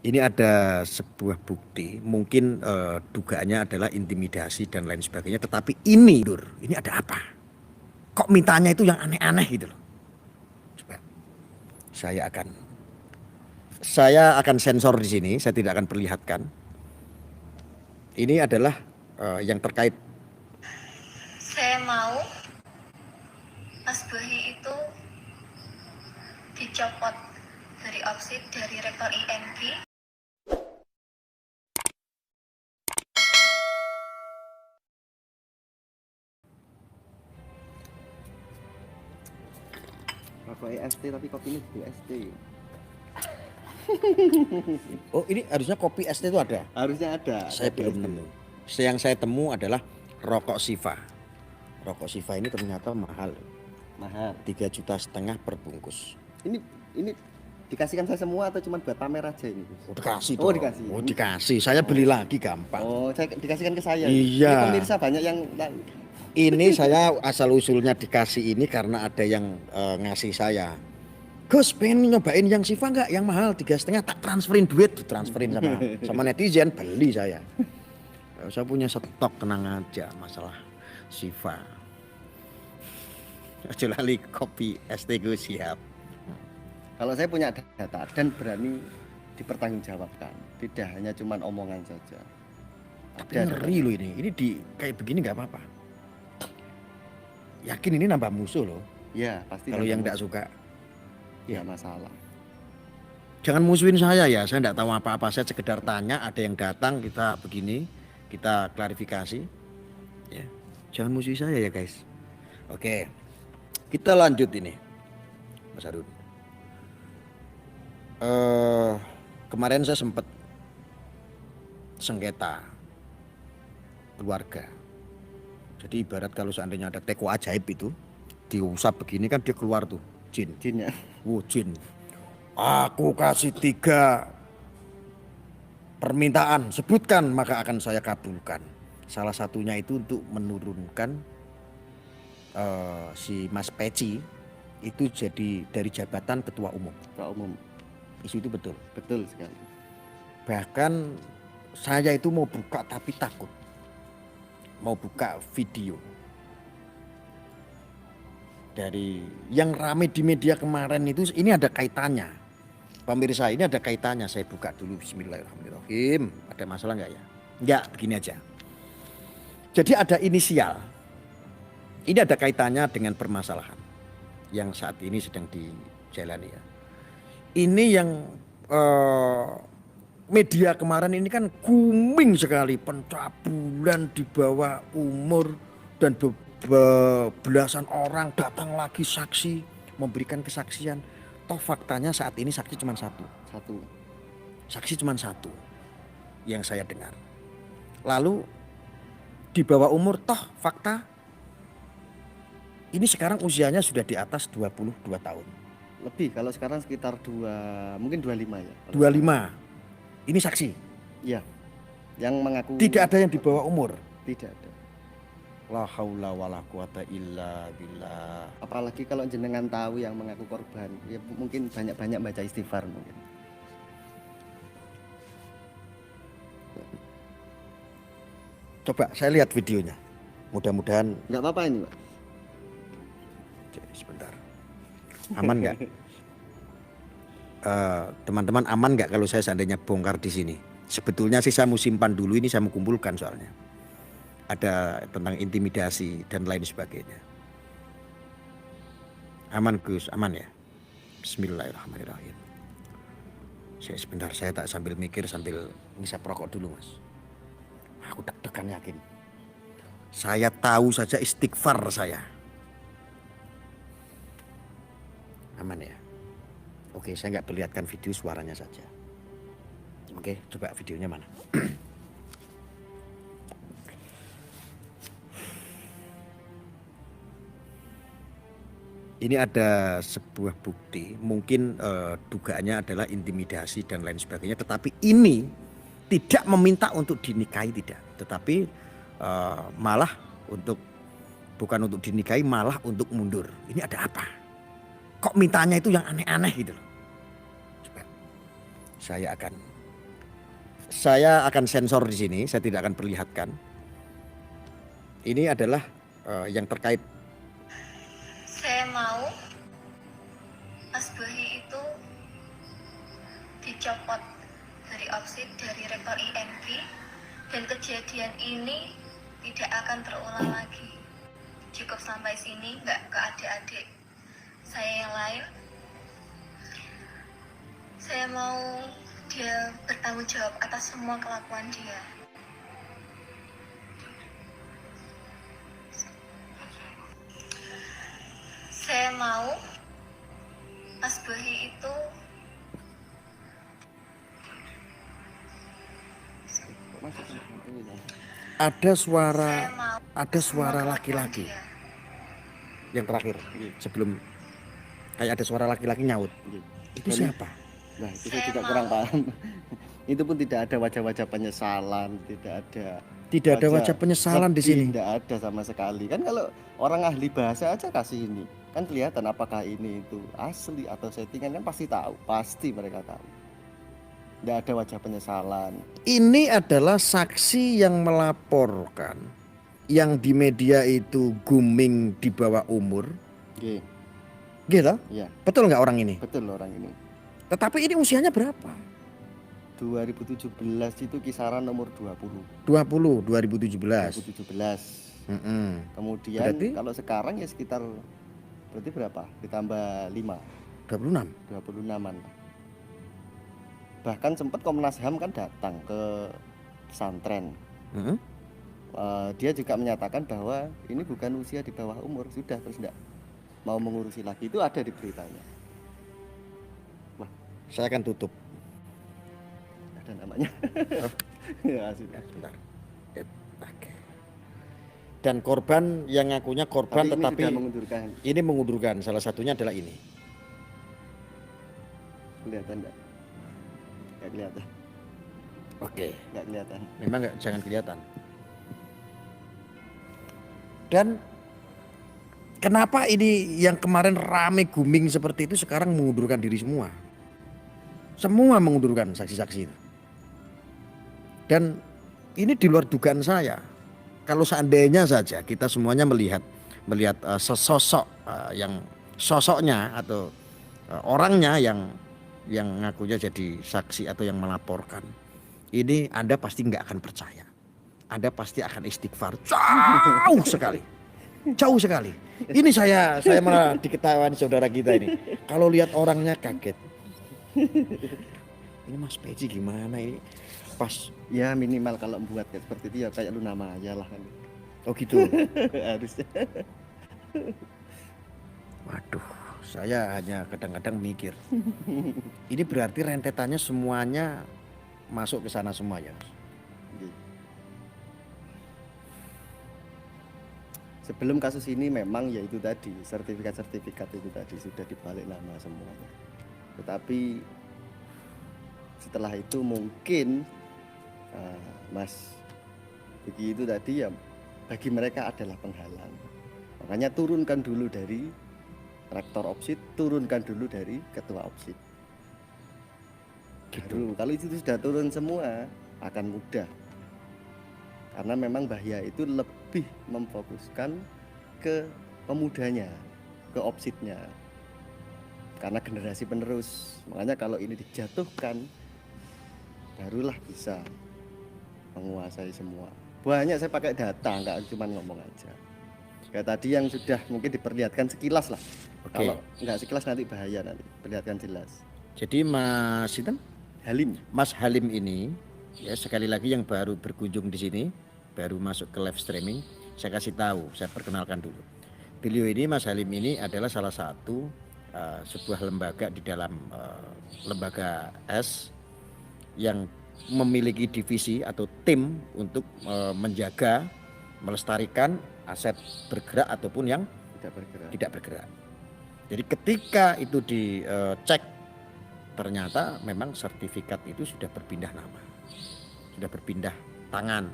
Ini ada sebuah bukti, mungkin dugaannya adalah intimidasi dan lain sebagainya. Tetapi ini ada apa? Kok mintanya itu yang aneh-aneh gitu loh. Coba, saya akan saya akan sensor di sini. Saya tidak akan perlihatkan. Ini adalah yang terkait. Saya mau Mas Bahi itu dicopot dari OPSID, dari Rektor IMG. Rokok EST tapi kopinya di ST. Oh, ini harusnya kopi ST itu ada. Harusnya ada. Saya kopi belum ST. nemu. Yang saya temu adalah rokok Siva. Rokok Siva ini ternyata mahal. Mahal. 3,5 juta per bungkus. Ini dikasihkan saya semua atau cuma buat pamer aja ini? Oh, dikasih Oh, dong. dikasih. Oh, dikasih. Saya beli lagi gampang. Oh, saya dikasihkan ke saya. Iya. Ini pemirsa banyak yang Ini saya asal usulnya dikasih ini karena ada yang ngasih saya. Gus, pengen nyobain yang Siva nggak? Yang mahal 3,5, tak transferin duit, transferin sama netizen, beli saya. Saya punya stok, tenang aja masalah Siva. Kecuali kopi ST gue siap. Kalau saya punya data dan berani dipertanggungjawabkan, tidak hanya cuma omongan saja. Tapi ngeri loh ini. Ini di kayak begini nggak apa-apa. Yakin ini nambah musuh loh. Ya pasti. Kalau yang nggak suka, ya masalah. Jangan musuhin saya ya. Saya nggak tahu apa-apa. Saya sekedar tanya. Ada yang datang, kita begini, kita klarifikasi. Ya, jangan musuhi saya ya guys. Oke, kita lanjut ini, Mas Harun. Kemarin saya sempat sengketa keluarga. Jadi ibarat kalau seandainya ada teko ajaib itu diusap begini kan dia keluar tuh jin. Jinnya. Jin. Aku kasih 3 permintaan, sebutkan maka akan saya kabulkan. Salah satunya itu untuk menurunkan si Mas Peci itu jadi dari jabatan ketua umum. Ketua umum. Isu itu betul. Betul sekali. Bahkan saya itu mau buka tapi takut. Mau buka video dari yang rame di media kemarin itu, ini ada kaitannya. Pemirsa, ini ada kaitannya. Saya buka dulu, bismillahirrahmanirrahim. Ada masalah nggak ya? Enggak, begini aja. Jadi ada inisial. Ini ada kaitannya dengan permasalahan yang saat ini sedang dijalani ya. Ini yang media kemarin ini kan booming sekali, pencabulan di bawah umur dan belasan orang datang lagi saksi memberikan kesaksian. Toh faktanya saat ini saksi cuma satu. Saksi cuma satu yang saya dengar. Lalu di bawah umur, toh fakta ini sekarang usianya sudah di atas 22 tahun. Lebih, kalau sekarang sekitar mungkin 25 ya. 25. Ini saksi. Iya. Yang mengaku. Tidak ada yang di bawah umur. Tidak ada. La haula wala quwata illa billah. Apalagi kalau jenengan tahu yang mengaku korban, ya mungkin banyak-banyak baca istighfar mungkin. Coba saya lihat videonya. Mudah-mudahan. Nggak apa-apa ini, Pak. Sebentar. Aman nggak? Teman-teman aman nggak kalau saya seandainya bongkar di sini? Sebetulnya sih saya mau simpan dulu, ini saya mau kumpulkan soalnya. Ada tentang intimidasi dan lain sebagainya. Aman Gus, aman ya? Bismillahirrahmanirrahim. Sebentar, saya tak sambil mikir sambil ngisap rokok dulu Mas. Aku deg-degan yakin. Saya tahu saja istighfar saya. Aman ya? Oke, saya nggak perlihatkan video, suaranya saja. Oke, coba videonya mana? Ini ada sebuah bukti, mungkin dugaannya adalah intimidasi dan lain sebagainya. Tetapi ini tidak meminta untuk dinikahi, tidak. Tetapi malah bukan untuk dinikahi, malah untuk mundur. Ini ada apa? Kok mintanya itu yang aneh-aneh gitu loh. Coba saya akan Saya akan sensor di sini, saya tidak akan perlihatkan. Ini adalah yang terkait. Saya mau Mas Bahi itu dicopot dari OPSID, dari rektor IMK, dan kejadian ini tidak akan terulang lagi. Cukup sampai sini, nggak ke adik-adik saya yang lain. Saya mau dia bertanggung jawab atas semua kelakuan dia. Saya mau Mas Bahi itu Ada saya suara, mau ada semua suara kelakuan laki-laki dia. yang terakhir sebelum kayak ada suara laki-laki nyaut. Itu Dan- siapa? Nah, itu saya Saya juga mau. kurang paham. Itu pun tidak ada wajah-wajah penyesalan, tidak ada Tidak ada wajah penyesalan di sini. Tidak ada sama sekali. Kan kalau orang ahli bahasa aja kasih ini, kan kelihatan apakah ini itu asli atau settingan, kan pasti tahu, pasti mereka tahu. Tidak ada wajah penyesalan. Ini adalah saksi yang melaporkan yang di media itu grooming di bawah umur. Oke, Gitu? ya Betul nggak orang ini? betul orang ini. Tetapi ini usianya berapa? 2017 itu kisaran nomor 20. 2017. 2017. Mm-mm. Kemudian Berarti? kalau sekarang ya sekitar berarti berapa? Ditambah 5, 26. 26-an. Bahkan sempat Komnas HAM kan datang ke pesantren. Mm-mm. Dia juga menyatakan bahwa ini bukan usia di bawah umur, sudah terus enggak mau mengurusi lagi. Itu ada di beritanya. Saya akan tutup. Ada namanya. Ya sudah. Sebentar. Oke. Dan korban yang ngakunya korban Tapi ini tetapi sudah mengundurkan. ini mengundurkan. Salah satunya adalah ini. Kelihatan enggak? Enggak kelihatan. Oke. Enggak kelihatan. Memang nggak, jangan kelihatan. Dan kenapa ini yang kemarin rame booming seperti itu sekarang mengundurkan diri semua? Semua mengundurkan saksi-saksi itu. Dan ini di luar dugaan saya. Kalau seandainya saja kita semuanya melihat sesosok yang sosoknya atau orangnya yang ngakunya jadi saksi atau yang melaporkan, ini Anda pasti nggak akan percaya. Anda pasti akan istighfar jauh sekali, jauh sekali. Ini saya malah diketahui saudara kita ini. Kalau lihat orangnya kaget. Ini Mas Peci gimana ini? Pas. Ya minimal kalau buat kayak seperti itu ya kayak lu nama aja lah kan. Oh gitu. Harusnya. Waduh, saya hanya kadang-kadang mikir. Ini berarti rentetannya semuanya masuk ke sana semua ya. Oke. Sebelum kasus ini memang ya itu tadi sertifikat-sertifikat itu tadi sudah dibalik nama semuanya. Tetapi setelah itu mungkin Mas begitu tadi ya bagi mereka adalah penghalang. Makanya turunkan dulu dari rektor OPSID, turunkan dulu dari ketua OPSID. Baru kalau itu sudah turun semua akan mudah. Karena memang bahaya itu lebih memfokuskan ke pemudanya, ke OPSID-nya. Karena generasi penerus. Makanya kalau ini dijatuhkan barulah bisa menguasai semua. Banyak saya pakai data, nggak cuma ngomong aja. Kayak tadi yang sudah mungkin diperlihatkan sekilas lah. Oke. Kalau nggak sekilas nanti bahaya nanti. Perlihatkan jelas. Jadi Mas Sinten? Halim. Mas Halim ini ya sekali lagi yang baru berkunjung di sini, baru masuk ke live streaming, saya kasih tahu, saya perkenalkan dulu. Beliau ini Mas Halim ini adalah salah satu sebuah lembaga di dalam lembaga S yang memiliki divisi atau tim untuk menjaga, melestarikan aset bergerak ataupun yang Tidak bergerak. tidak bergerak. Jadi ketika itu dicek ternyata memang sertifikat itu sudah berpindah nama, sudah berpindah tangan,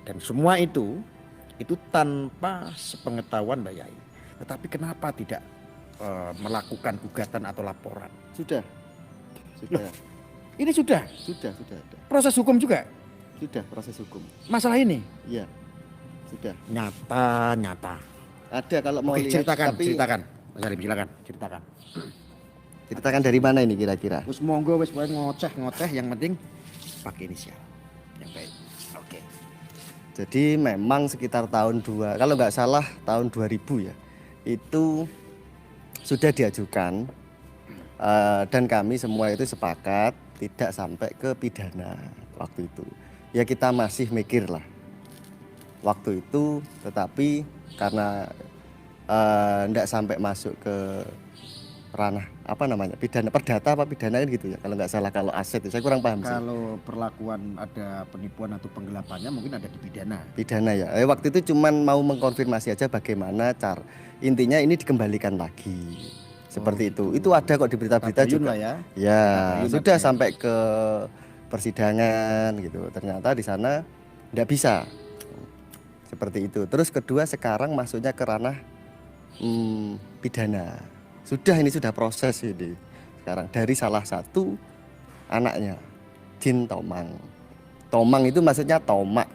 dan semua itu tanpa sepengetahuan Mbak Yai. Tetapi kenapa tidak melakukan gugatan atau laporan? Sudah. Ini sudah Sudah ada. proses hukum juga Sudah proses hukum. masalah ini. Iya. Sudah. Nyata. Ada kalau mau Oke, lihat ceritakan. Mas Arif, silakan, ceritakan dari mana ini kira-kira? Wis monggo wis ngoceh yang penting pakai inisial. Yang baik. Oke. Jadi memang sekitar tahun kalau nggak salah tahun 2000 ya, itu sudah diajukan dan kami semua itu sepakat tidak sampai ke pidana waktu itu. Ya kita masih mikir lah waktu itu, tetapi karena tidak sampai masuk ke ranah apa namanya pidana perdata apa pidana kan gitu ya kalau nggak salah, kalau aset saya kurang paham sih. Kalau perlakuan ada penipuan atau penggelapannya mungkin ada di Pidana ya. Waktu itu cuman mau mengkonfirmasi aja bagaimana intinya ini dikembalikan lagi. Seperti itu. Itu ada kok di berita-berita juga. lah ya. Ya, Tabayun sudah ada. sampai ke persidangan gitu. Ternyata di sana tidak bisa. Seperti itu. Terus kedua sekarang masuknya ke ranah pidana. Ini sudah proses ini. Sekarang dari salah satu anaknya Jin Tomang. Tomang itu maksudnya tomak.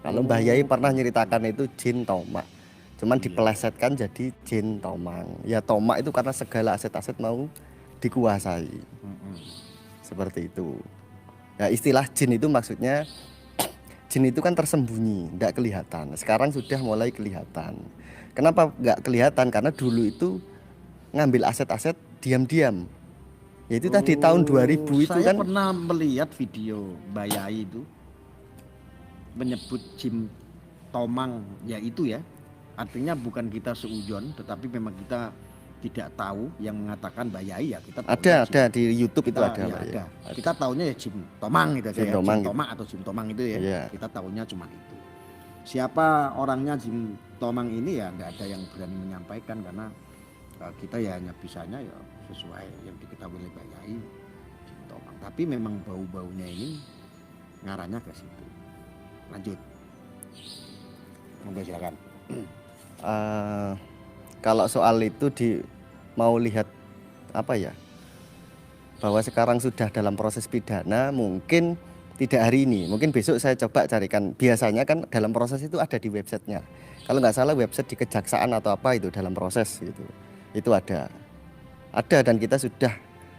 Kalau Mbah Yai pernah nyeritakan itu Jin Tomak. Cuman dipelesetkan jadi Jin Tomang. Ya tomak itu karena segala aset-aset mau dikuasai. Seperti itu. Ya istilah jin itu maksudnya jin itu kan tersembunyi, tidak kelihatan. Sekarang sudah mulai kelihatan. Kenapa nggak kelihatan? Karena dulu itu ngambil aset-aset diam-diam. Yaitu tadi tahun 2000 itu saya kan pernah melihat video Mbak Yai itu menyebut Jim Tomang ya itu ya. Artinya bukan kita seujon tetapi memang kita tidak tahu yang mengatakan Mbak Yai ya kita ada di YouTube itu ada, ya, Mbak, ya. Kita tahunya ya Jim Tomang gitu aja Jim ya. Tomang Jim gitu. Tomang atau Jim Tomang itu ya. Iya. Kita tahunya cuma itu. Siapa orangnya Jim Tomang ini ya nggak ada yang berani menyampaikan karena kita ya hanya bisanya ya sesuai yang diketahui oleh Mbak Yai Jim Tomang. Tapi memang bau-baunya ini ngarahnya ke situ. Lanjut. Monggo silakan. Kalau soal itu mau lihat apa ya, bahwa sekarang sudah dalam proses pidana, mungkin tidak hari ini, mungkin besok saya coba carikan. Biasanya kan dalam proses itu ada di websitenya. Kalau nggak salah website di kejaksaan atau apa itu dalam proses gitu. Itu ada dan kita sudah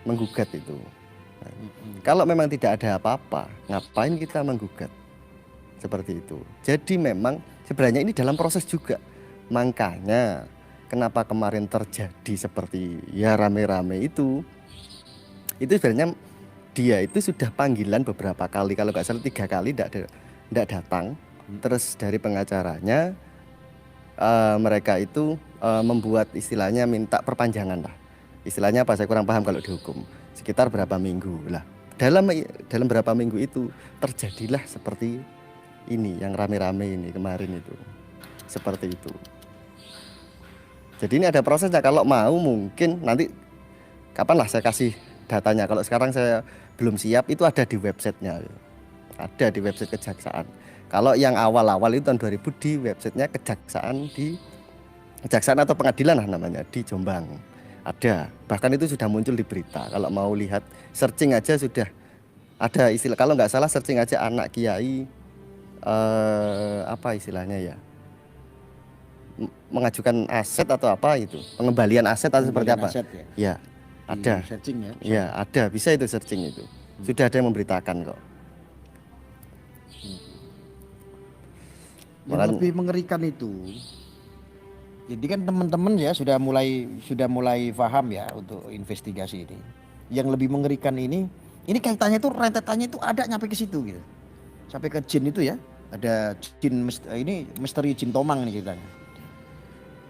menggugat itu. Kalau memang tidak ada apa-apa, ngapain kita menggugat? Seperti itu. Jadi memang sebenarnya ini dalam proses juga. Makanya kenapa kemarin terjadi seperti ya rame-rame itu sebenarnya dia itu sudah panggilan beberapa kali, kalau nggak salah 3 kali tidak datang. Terus dari pengacaranya mereka itu membuat istilahnya minta perpanjangan lah. Istilahnya apa saya kurang paham kalau dihukum. Sekitar berapa minggu lah. Dalam berapa minggu itu terjadilah seperti ini yang rame-rame ini kemarin itu. Seperti itu. Jadi ini ada prosesnya, kalau mau mungkin nanti kapan lah saya kasih datanya. Kalau sekarang saya belum siap, itu ada di websitenya. Ada di website kejaksaan. Kalau yang awal-awal itu tahun 2000 di websitenya kejaksaan atau pengadilan lah namanya di Jombang. Ada, bahkan itu sudah muncul di berita. Kalau mau lihat searching aja sudah ada istilah, kalau nggak salah searching aja anak kiai apa istilahnya ya, mengajukan aset atau apa itu, pengembalian aset atau seperti apa Aset, ya ada searching ya. ya ada, bisa itu searching itu sudah ada yang memberitakan kok. Yang lebih mengerikan itu, jadi kan teman-teman ya sudah mulai paham ya untuk investigasi ini. Yang lebih mengerikan ini kaitannya itu, rentetannya itu ada nyampe ke situ gitu, sampai ke jin itu ya. Ada jin ini misteri Jin Tomang ini ceritanya.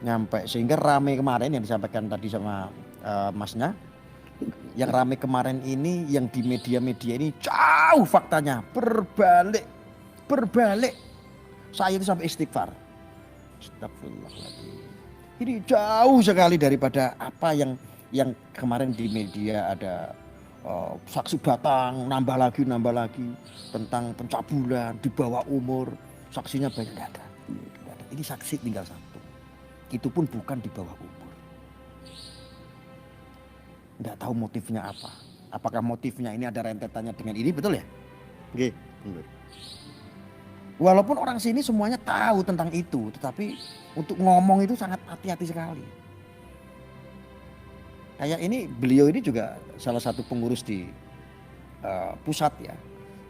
Nyampe sehingga rame kemarin yang disampaikan tadi sama masnya. Yang rame kemarin ini yang di media-media ini jauh faktanya, berbalik. Saya itu sampai istighfar. Astagfirullahaladzim. Ini jauh sekali daripada apa yang kemarin di media ada saksi batang nambah lagi tentang pencabulan di bawah umur, saksinya banyak. Tidak ada. Ini saksi tinggal satu, itu pun bukan di bawah umur. Nggak tahu motifnya apa, Apakah motifnya ini ada rentetannya dengan ini, betul ya? Nggih, bener. Walaupun orang sini semuanya tahu tentang itu, tetapi untuk ngomong itu sangat hati-hati sekali. Kayak ini, beliau ini juga salah satu pengurus di pusat ya,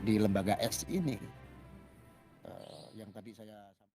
di lembaga S ini, yang tadi saya